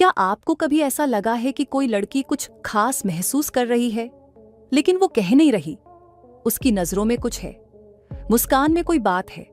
क्या आपको कभी ऐसा लगा है कि कोई लड़की कुछ खास महसूस कर रही है, लेकिन वो कह नहीं रही? उसकी नजरों में कुछ है, मुस्कान में कोई बात है,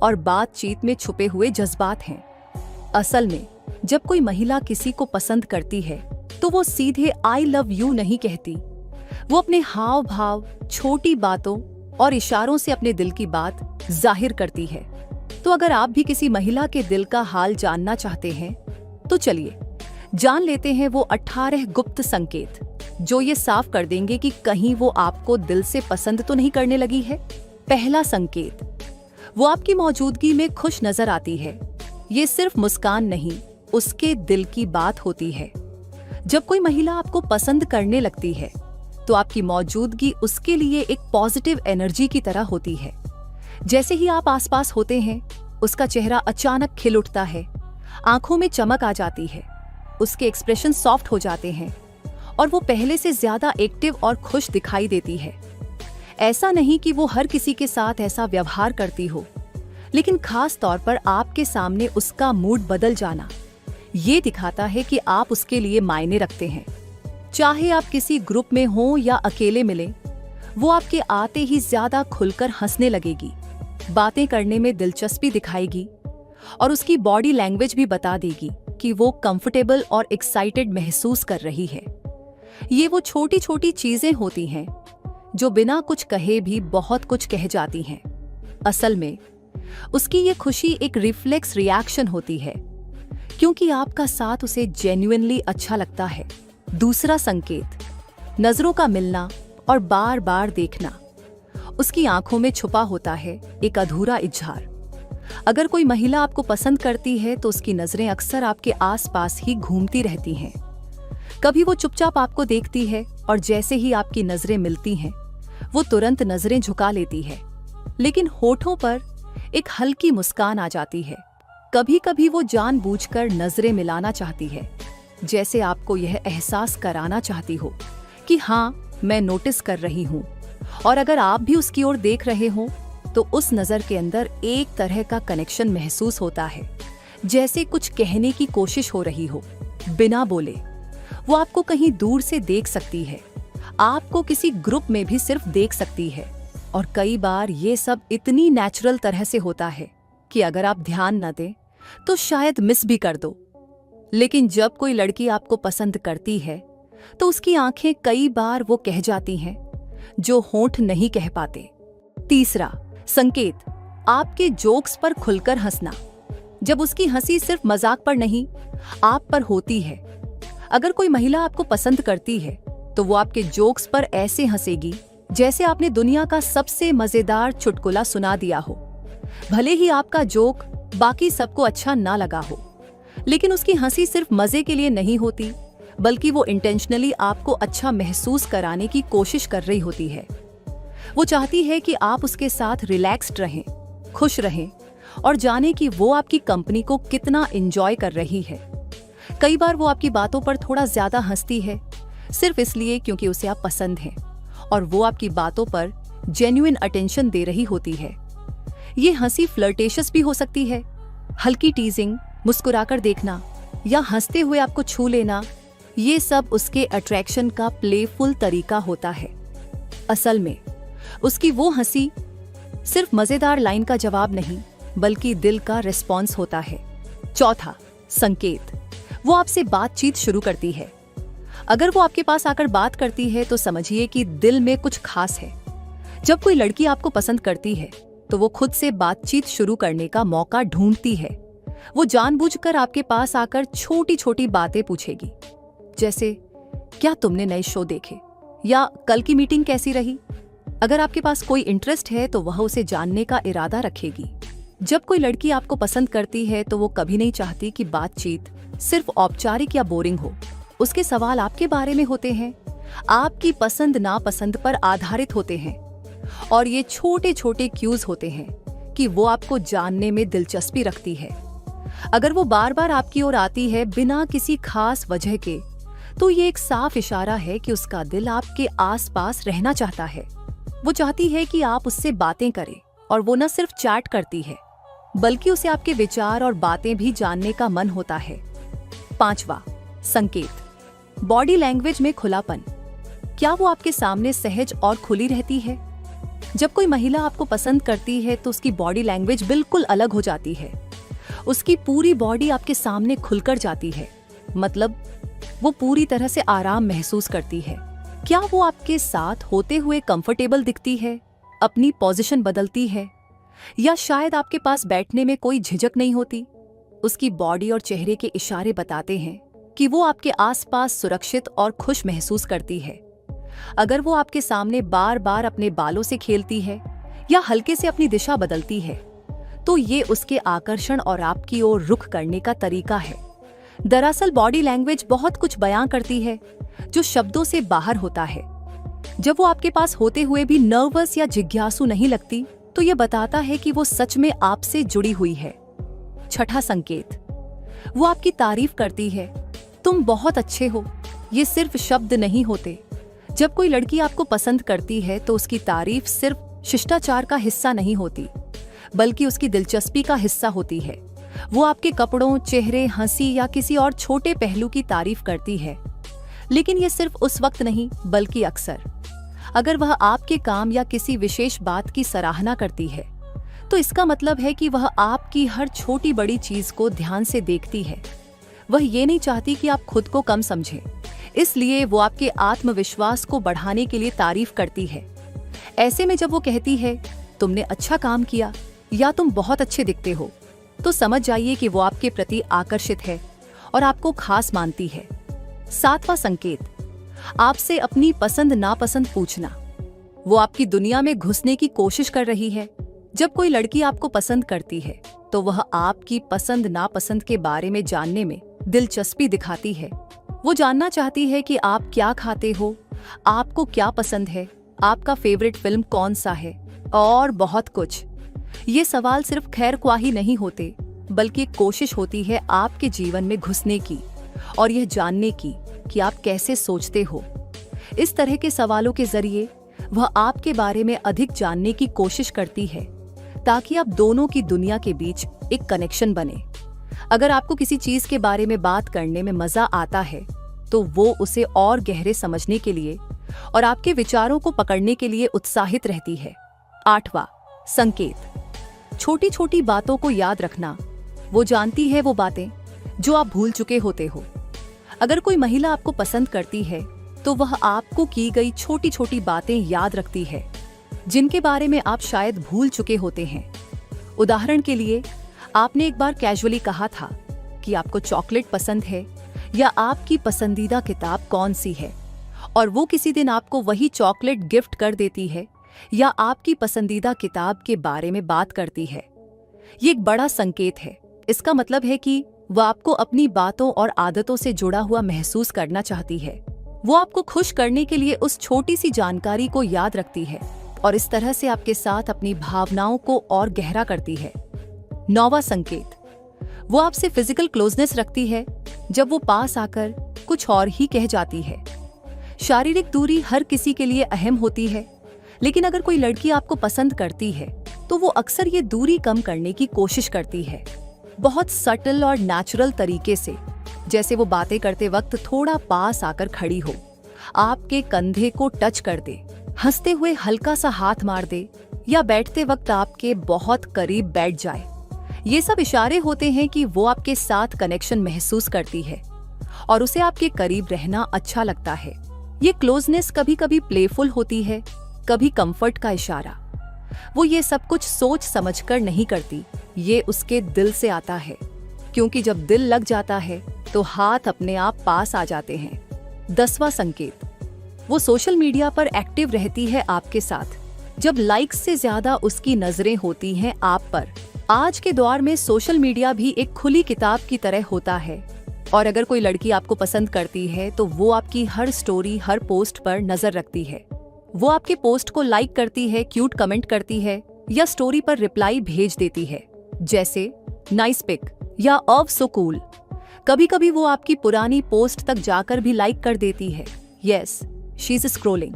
और बातचीत में छुपे हुए जज्बात हैं। असल में जब कोई महिला किसी को पसंद करती है तो वो सीधे आई लव यू नहीं कहती। वो अपने हाव भाव, छोटी बातों और इशारों से अपने दिल की बात जाहिर करती है। तो अगर आप भी किसी महिला के दिल का हाल जानना चाहते हैं तो चलिए जान लेते हैं वो 18 गुप्त संकेत, जो ये साफ कर देंगे कि कहीं वो आपको दिल से पसंद तो नहीं करने लगी है। पहला संकेत, वो आपकी मौजूदगी में खुश नजर आती है। ये सिर्फ मुस्कान नहीं, उसके दिल की बात होती है। जब कोई महिला आपको पसंद करने लगती है तो आपकी मौजूदगी उसके लिए एक पॉजिटिव एनर्जी की तरह होती है। जैसे ही आप आसपास होते हैं, उसका चेहरा अचानक खिल उठता है, आंखों में चमक आ जाती है, उसके एक्सप्रेशन सॉफ्ट हो जाते हैं और वो पहले से ज्यादा एक्टिव और खुश दिखाई देती है। ऐसा नहीं कि वो हर किसी के साथ ऐसा व्यवहार करती हो, लेकिन खास तौर पर आपके सामने उसका मूड बदल जाना ये दिखाता है कि आप उसके लिए मायने रखते हैं। चाहे आप किसी ग्रुप में हो या अकेले मिलें, वो आपके आते ही ज्यादा खुलकर हंसने लगेगी, बातें करने में दिलचस्पी दिखाएगी और उसकी बॉडी लैंग्वेज भी बता देगी कि वो कंफर्टेबल और एक्साइटेड महसूस कर रही है। ये वो छोटी छोटी चीजें होती हैं जो बिना कुछ कहे भी बहुत कुछ कह जाती हैं। असल में उसकी ये खुशी एक रिफ्लेक्स रिएक्शन होती है, क्योंकि आपका साथ उसे जेन्युइनली अच्छा लगता है। दूसरा संकेत, नजरों का मिलना और बार बार देखना। उसकी आंखों में छुपा होता है एक अधूरा इजहार। अगर कोई महिला आपको पसंद करती है तो उसकी नजरें अक्सर आपके आसपास ही घूमती रहती हैं। कभी वो चुपचाप आपको देखती है और जैसे ही आपकी नजरें मिलती हैं, वो तुरंत नजरें झुका लेती है, लेकिन होठों पर एक हल्की मुस्कान आ जाती है। कभी कभी वो जानबूझकर नजरें मिलाना चाहती है, जैसे आपको यह एहसास कराना चाहती हो कि हाँ, मैं नोटिस कर रही हूँ। और अगर आप भी उसकी ओर देख रहे हो तो उस नजर के अंदर एक तरह का कनेक्शन महसूस होता है, जैसे कुछ कहने की कोशिश हो रही हो बिना बोले। वो आपको कहीं दूर से देख सकती है, आपको किसी ग्रुप में भी सिर्फ देख सकती है, और कई बार ये सब इतनी नेचुरल तरह से होता है कि अगर आप ध्यान न दें तो शायद मिस भी कर दो। लेकिन जब कोई लड़की आपको पसंद करती है तो उसकी आंखें कई बार वो कह जाती हैं जो होंठ नहीं कह पाते। तीसरा संकेत, आपके जोक्स पर खुलकर हंसना। जब उसकी हंसी सिर्फ मजाक पर नहीं, आप पर होती है। अगर कोई महिला आपको पसंद करती है तो वो आपके जोक्स पर ऐसे हंसेगी जैसे आपने दुनिया का सबसे मजेदार चुटकुला सुना दिया हो। भले ही आपका जोक बाकी सबको अच्छा ना लगा हो, लेकिन उसकी हंसी सिर्फ मजे के लिए नहीं होती, बल्कि वो इंटेंशनली आपको अच्छा महसूस कराने की कोशिश कर रही होती है। वो चाहती है कि आप उसके साथ रिलैक्स्ड रहें, खुश रहें और जाने कि वो आपकी कंपनी को कितना एंजॉय कर रही है। कई बार वो आपकी बातों पर थोड़ा ज्यादा हंसती है, सिर्फ इसलिए क्योंकि उसे आप पसंद हैं और वो आपकी बातों पर जेन्युइन अटेंशन दे रही होती है। ये हंसी फ्लर्टेशियस भी हो सकती है, हल्की टीजिंग, मुस्कुराकर देखना या हंसते हुए आपको छू लेना, ये सब उसके अट्रैक्शन का प्लेफुल तरीका होता है। असल में उसकी वो हंसी सिर्फ मजेदार लाइन का जवाब नहीं, बल्कि दिल का रिस्पॉन्स होता है। चौथा संकेत, वो आपसे बातचीत शुरू करती है। अगर वो आपके पास आकर बात करती है तो समझिए कि दिल में कुछ खास है। जब कोई लड़की आपको पसंद करती है तो वो खुद से बातचीत शुरू करने का मौका ढूंढती है। वो जानबूझकर आपके पास आकर छोटी छोटी बातें पूछेगी, जैसे क्या तुमने नए शो देखे या कल की मीटिंग कैसी रही। अगर आपके पास कोई इंटरेस्ट है तो वह उसे जानने का इरादा रखेगी। जब कोई लड़की आपको पसंद करती है तो वो कभी नहीं चाहती कि बातचीत सिर्फ औपचारिक या बोरिंग हो। उसके सवाल आपके बारे में होते हैं, आपकी पसंद नापसंद पर आधारित होते हैं, और ये छोटे छोटे क्यूज होते हैं कि वो आपको जानने में दिलचस्पी रखती है। अगर वो बार बार आपकी ओर आती है बिना किसी खास वजह के, तो ये एक साफ इशारा है कि उसका दिल आपके आसपास रहना चाहता है। वो चाहती है कि आप उससे बातें करें, और वो न सिर्फ चैट करती है, बल्कि उसे आपके विचार और बातें भी जानने का मन होता है। 5वां संकेत। बॉडी लैंग्वेज में खुलापन। क्या वो आपके सामने सहज और खुली रहती है? जब कोई महिला आपको पसंद करती है तो उसकी बॉडी लैंग्वेज बिल्कुल अलग हो जाती है। उसकी पूरी बॉडी आपके सामने खुलकर जाती है, मतलब वो पूरी तरह से आराम महसूस करती है। क्या वो आपके साथ होते हुए कंफर्टेबल दिखती है, अपनी पोजीशन बदलती है, या शायद आपके पास बैठने में कोई झिझक नहीं होती? उसकी बॉडी और चेहरे के इशारे बताते हैं कि वो आपके आसपास सुरक्षित और खुश महसूस करती है। अगर वो आपके सामने बार बार अपने बालों से खेलती है या हल्के से अपनी दिशा बदलती है, तो ये उसके आकर्षण और आपकी ओर रुख करने का तरीका है। दरअसल बॉडी लैंग्वेज बहुत कुछ बयां करती है जो शब्दों से बाहर होता है। जब वो आपके पास होते हुए भी नर्वस या जिज्ञासु नहीं लगती, तो ये बताता है कि वो सच में आपसे जुड़ी हुई है। छठा संकेत, वो आपकी तारीफ करती है। तुम बहुत अच्छे हो, ये सिर्फ शब्द नहीं होते। जब कोई लड़की आपको पसंद करती है तो उसकी तारीफ सिर्फ शिष्टाचार का हिस्सा नहीं होती, बल्कि उसकी दिलचस्पी का हिस्सा होती है। वो आपके कपड़ों, चेहरे, हंसी या किसी और छोटे पहलू की तारीफ करती है, लेकिन ये सिर्फ उस वक्त नहीं, बल्कि अक्सर। अगर वह आपके काम या किसी विशेष बात की सराहना करती है, तो इसका मतलब है कि वह आपकी हर छोटी बड़ी चीज को ध्यान से देखती है। वह ये नहीं चाहती कि आप खुद को कम समझें, इसलिए वो आपके आत्मविश्वास को बढ़ाने के लिए तारीफ करती है। ऐसे में जब वो कहती है तुमने अच्छा काम किया या तुम बहुत अच्छे दिखते हो, तो समझ जाइए कि वो आपके प्रति आकर्षित है और आपको खास मानती है। सातवां संकेत, आपसे अपनी पसंद नापसंद पूछना। वो आपकी दुनिया में घुसने की कोशिश कर रही है। जब कोई लड़की आपको पसंद करती है तो वह आपकी पसंद नापसंद के बारे में जानने में दिलचस्पी दिखाती है। वो जानना चाहती है कि आप क्या खाते हो, आपको क्या पसंद है, आपका फेवरेट फिल्म कौन सा है, और बहुत कुछ। ये सवाल सिर्फ खैरख्वाही नहीं होते, बल्कि एक कोशिश होती है आपके जीवन में घुसने की और यह जानने की कि आप कैसे सोचते हो। इस तरह के सवालों के जरिए वह आपके बारे में अधिक जानने की कोशिश करती है, ताकि आप दोनों की दुनिया के बीच एक कनेक्शन बने। अगर आपको किसी चीज के बारे में बात करने में मजा आता है, तो वो उसे और गहरे समझने के लिए और आपके विचारों को पकड़ने के लिए उत्साहित रहती है। आठवां संकेत, छोटी छोटी बातों को याद रखना। वो जानती है वो बातें जो आप भूल चुके होते हो। अगर कोई महिला आपको पसंद करती है, तो वह आपको की गई छोटी छोटी बातें याद रखती है, जिनके बारे में आप शायद भूल चुके होते हैं। उदाहरण के लिए, आपने एक बार कैजुअली कहा था कि आपको चॉकलेट पसंद है या आपकी पसंदीदा किताब कौन सी है, और वो किसी दिन आपको वही चॉकलेट गिफ्ट कर देती है या आपकी पसंदीदा किताब के बारे में बात करती है। ये एक बड़ा संकेत है। इसका मतलब है कि वह आपको अपनी बातों और आदतों से जुड़ा हुआ महसूस करना चाहती है। वो आपको खुश करने के लिए उस छोटी सी जानकारी को याद रखती है और इस तरह से आपके साथ अपनी भावनाओं को और गहरा करती है। नौवां संकेत, वो आपसे फिजिकल क्लोजनेस रखती है जब वो पास आकर कुछ और ही कह जाती है। शारीरिक दूरी हर किसी के लिए अहम होती है, लेकिन अगर कोई लड़की आपको पसंद करती है तो वो अक्सर ये दूरी कम करने की कोशिश करती है, बहुत सटल और नेचुरल तरीके से। जैसे वो बातें करते वक्त थोड़ा पास आकर खड़ी हो, आपके कंधे को टच कर दे, हंसते हुए हल्का सा हाथ मार दे, या बैठते वक्त आपके बहुत करीब बैठ जाए। ये सब इशारे होते हैं कि वो आपके साथ कनेक्शन महसूस करती है और उसे आपके करीब रहना अच्छा लगता है। ये क्लोजनेस कभी कभी प्लेफुल होती है, कभी कंफर्ट का इशारा। वो ये सब कुछ सोच समझकर नहीं करती, ये उसके दिल से आता है, क्योंकि जब दिल लग जाता है तो हाथ अपने आप पास आ जाते हैं। 10वां संकेत, वो सोशल मीडिया पर एक्टिव रहती है आपके साथ, जब लाइक्स से ज्यादा उसकी नजरें होती हैं आप पर। आज के दौर में सोशल मीडिया भी एक खुली किताब की तरह होता है, और अगर कोई लड़की आपको पसंद करती है तो वो आपकी हर स्टोरी, हर पोस्ट पर नजर रखती है। वो आपके पोस्ट को लाइक करती है, क्यूट कमेंट करती है या स्टोरी पर रिप्लाई भेज देती है, जैसे नाइस पिक या ऑफ सो कूल। कभी कभी वो आपकी पुरानी पोस्ट तक जाकर भी लाइक कर देती है। Yes, she is scrolling.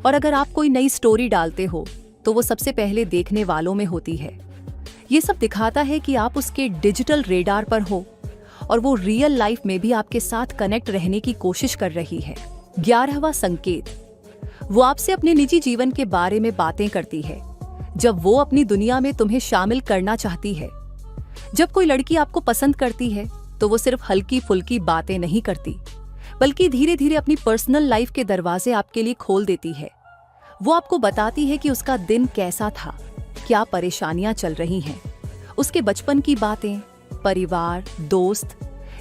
और अगर आप कोई नई स्टोरी डालते हो तो वो सबसे पहले देखने वालों में होती है। ये सब दिखाता है कि आप उसके डिजिटल रेडार पर हो और वो रियल लाइफ में भी आपके साथ कनेक्ट रहने की कोशिश कर रही है। 11वां संकेत, वो आपसे अपने निजी जीवन के बारे में बातें करती है जब वो अपनी दुनिया में तुम्हें शामिल करना चाहती है। जब कोई लड़की आपको पसंद करती है तो वो सिर्फ हल्की फुल्की बातें नहीं करती, बल्कि धीरे धीरे अपनी पर्सनल लाइफ के दरवाजे आपके लिए खोल देती है। वो आपको बताती है कि उसका दिन कैसा था, क्या परेशानियां चल रही हैं, उसके बचपन की बातें, परिवार, दोस्त,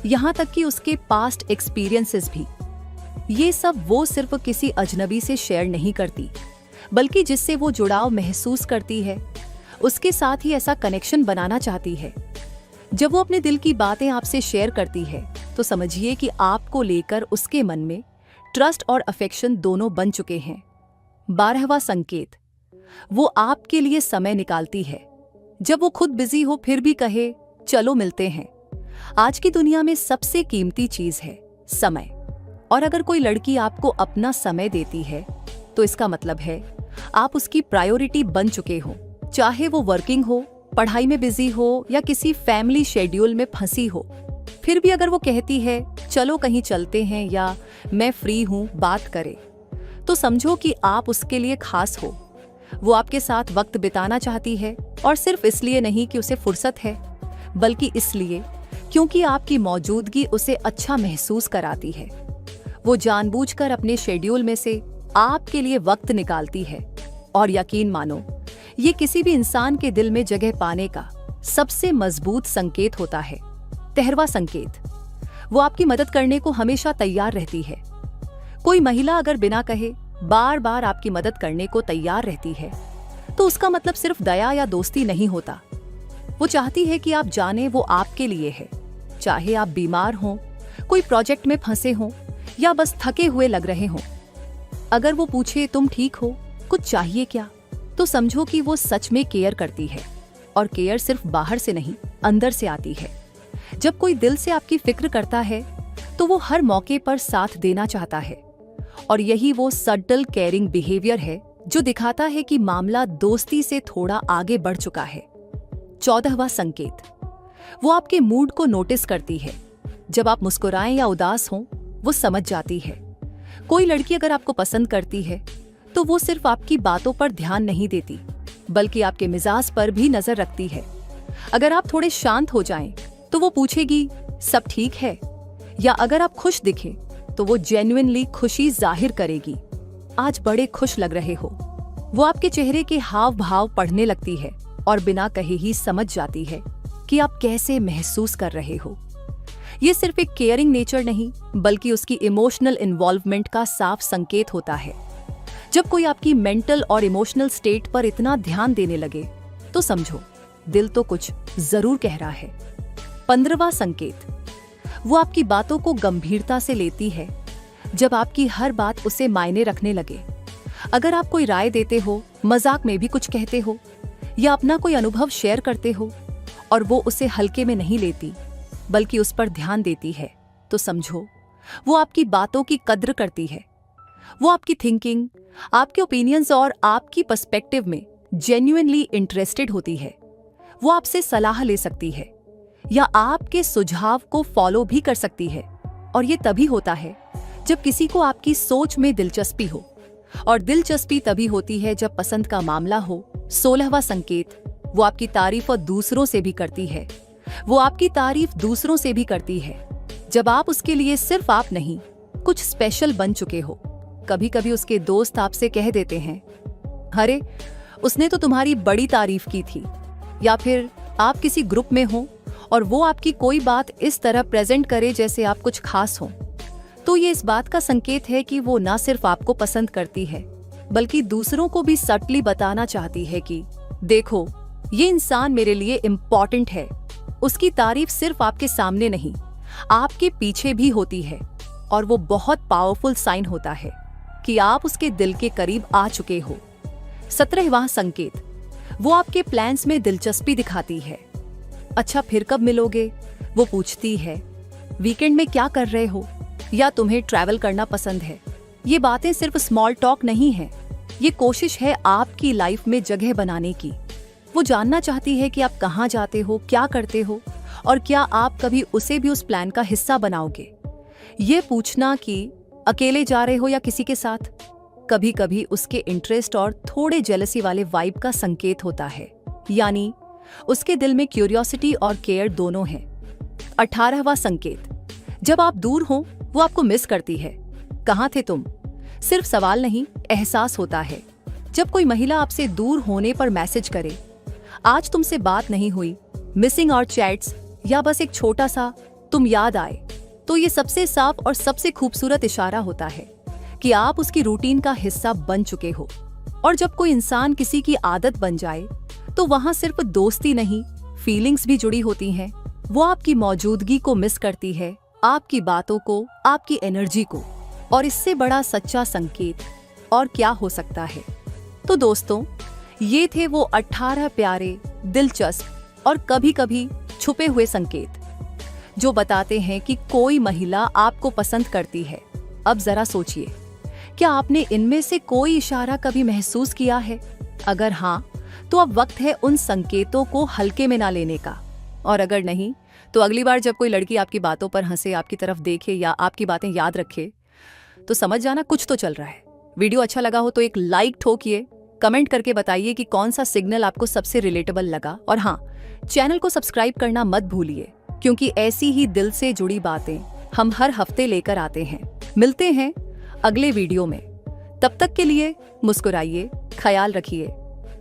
यहाँ तक कि उसके पास्ट एक्सपीरियंसेस भी। ये सब वो सिर्फ किसी अजनबी से शेयर नहीं करती, बल्कि जिससे वो जुड़ाव महसूस करती है, उसके साथ ही ऐसा कनेक्शन बनाना चाहती है। जब वो अपने दिल की बातें आपसे शेयर करती है तो समझिए कि आपको लेकर उसके मन में ट्रस्ट और अफेक्शन दोनों बन चुके हैं। 12वां संकेत, वो आपके लिए समय निकालती है। जब वो खुद बिजी हो फिर भी कहे चलो मिलते हैं। आज की दुनिया में सबसे कीमती चीज है समय, और अगर कोई लड़की आपको अपना समय देती है तो इसका मतलब है आप उसकी प्रायोरिटी बन चुके हो। चाहे वो वर्किंग हो, पढ़ाई में बिजी हो या किसी फैमिली शेड्यूल में फंसी हो, फिर भी अगर वो कहती है चलो कहीं चलते हैं या मैं फ्री हूं बात करें, तो समझो कि आप उसके लिए खास हो। वो आपके साथ वक्त बिताना चाहती है, और सिर्फ इसलिए नहीं कि उसे फुर्सत है, बल्कि इसलिए क्योंकि आपकी मौजूदगी उसे अच्छा महसूस कराती है। वो जानबूझकर अपने शेड्यूल में से आपके लिए वक्त निकालती है, और यकीन मानो ये किसी भी इंसान के दिल में जगह पाने का सबसे मजबूत संकेत होता है। 13वां संकेत, वो आपकी मदद करने को हमेशा तैयार रहती है। कोई महिला अगर बिना कहे बार बार आपकी मदद करने को तैयार रहती है तो उसका मतलब सिर्फ दया या दोस्ती नहीं होता। वो चाहती है कि आप जाने वो आपके लिए है, चाहे आप बीमार हों, कोई प्रोजेक्ट में फंसे हों या बस थके हुए लग रहे हों। अगर वो पूछे तुम ठीक हो, कुछ चाहिए क्या, तो समझो कि वो सच में केयर करती है, और केयर सिर्फ बाहर से नहीं अंदर से आती है। जब कोई दिल से आपकी फिक्र करता है तो वो हर मौके पर साथ देना चाहता है, और यही वो सटल केयरिंग बिहेवियर है जो दिखाता है कि मामला दोस्ती से थोड़ा आगे बढ़ चुका है। 14वां संकेत, वो आपके मूड को नोटिस करती है। जब आप मुस्कुराएं या उदास हों, वो समझ जाती है। कोई लड़की अगर आपको पसंद करती है तो वो सिर्फ आपकी बातों पर ध्यान नहीं देती, बल्कि आपके मिजाज पर भी नजर रखती है। अगर आप थोड़े शांत हो जाएं, तो वो पूछेगी सब ठीक है, या अगर आप खुश दिखें तो वो जेन्युइनली खुशी जाहिर करेगी। आज बड़े खुश लग रहे हो। वो आपके चेहरे के हाव भाव पढ़ने लगती है और बिना कहे ही समझ जाती है कि आप कैसे महसूस कर रहे हो। ये सिर्फ एक केयरिंग नेचर नहीं, बल्कि उसकी इमोशनल इन्वॉल्वमेंट का साफ संकेत होता है। जब कोई आपकी मेंटल और इमोशनल स्टेट पर इतना ध्यान देने लगे तो समझो दिल तो कुछ जरूर कह रहा है। 15वां संकेत, वो आपकी बातों को गंभीरता से लेती है। जब आपकी हर बात उसे मायने रखने लगे, अगर आप कोई राय देते हो, मजाक में भी कुछ कहते हो या अपना कोई अनुभव शेयर करते हो और वो उसे हल्के में नहीं लेती बल्कि उस पर ध्यान देती है, तो समझो वो आपकी बातों की कद्र करती है। वो आपकी थिंकिंग, आपके ओपिनियंस और आपकी पर्सपेक्टिव में जेन्युइनली इंटरेस्टेड होती है। वो आपसे सलाह ले सकती है या आपके सुझाव को फॉलो भी कर सकती है, और ये तभी होता है जब किसी को आपकी सोच में दिलचस्पी हो, और दिलचस्पी तभी होती है जब पसंद का मामला हो। 16वां संकेत, वो आपकी तारीफ और दूसरों से भी करती है। वो आपकी तारीफ दूसरों से भी करती है जब आप उसके लिए सिर्फ आप नहीं, कुछ स्पेशल बन चुके हो। कभी कभी उसके दोस्त आपसे कह देते हैं, अरे उसने तो तुम्हारी बड़ी तारीफ की थी, या फिर आप किसी ग्रुप में हो और वो आपकी कोई बात इस तरह प्रेजेंट करे जैसे आप कुछ खास हो, तो ये इस बात का संकेत है कि वो ना सिर्फ आपको पसंद करती है, बल्कि दूसरों को भी सटली बताना चाहती है कि देखो ये इंसान मेरे लिए इम्पोर्टेंट है। उसकी तारीफ सिर्फ आपके सामने नहीं, आपके पीछे भी होती है, और वो बहुत पावरफुल साइन होता है कि आप उसके दिल के करीब आ चुके हो। 17वां संकेत, वो आपके प्लान्स में दिलचस्पी दिखाती है। अच्छा फिर कब मिलोगे, वो पूछती है। वीकेंड में क्या कर रहे हो, या तुम्हें ट्रैवल करना पसंद है। ये बातें सिर्फ स्मॉल टॉक नहीं है, ये कोशिश है आपकी लाइफ में जगह बनाने की। वो जानना चाहती है कि आप कहाँ जाते हो, क्या करते हो, और क्या आप कभी उसे भी उस प्लान का हिस्सा बनाओगे? ये पूछना कि अकेले जा रहे हो या किसी के साथ, कभी कभी उसके इंटरेस्ट और थोड़े जेलसी वाले वाइब का संकेत होता है। यानी उसके दिल में क्यूरियोसिटी और केयर दोनों हैं। 18वां संकेत, जब आप दूर हो वो आपको मिस करती है। कहाँ थे तुम? सिर्फ सवाल नहीं, एहसास होता है। जब कोई महिला आपसे दूर होने पर मैसेज करे, आज तुमसे बात नहीं हुई, मिसिंग आवर चैट्स, या बस एक छोटा सा तुम याद आए, तो ये सबसे साफ और सबसे खूबसूरत इशारा होता है कि आप उसकी रूटीन का हिस्सा बन चुके हो। और जब कोई इंसान किसी की आदत बन जाए तो वहां सिर्फ दोस्ती नहीं, फीलिंग्स भी जुड़ी होती हैं। वो आपकी मौजूदगी को मिस करती है, आपकी बातों को, आपकी एनर्जी को। और इससे बड़ा सच्चा संकेत और क्या हो सकता है? तो दोस्तों, ये थे वो 18 प्यारे, दिलचस्प और कभी कभी छुपे हुए संकेत जो बताते हैं कि कोई महिला आपको पसंद करती है। अब जरा सोचिए, क्या आपने इनमें से कोई इशारा कभी महसूस किया है? अगर हाँ, तो अब वक्त है उन संकेतों को हल्के में ना लेने का। और अगर नहीं, तो अगली बार जब कोई लड़की आपकी बातों पर हंसे, आपकी तरफ देखे या आपकी बातें याद रखे, तो समझ जाना कुछ तो चल रहा है। वीडियो अच्छा लगा हो तो एक लाइक ठोकिए, कमेंट करके बताइए कि कौन सा सिग्नल आपको सबसे रिलेटेबल लगा। और हाँ, चैनल को सब्सक्राइब करना मत भूलिए, क्योंकि ऐसी ही दिल से जुड़ी बातें हम हर हफ्ते लेकर आते हैं। मिलते हैं अगले वीडियो में। तब तक के लिए मुस्कुराइए, ख्याल रखिए।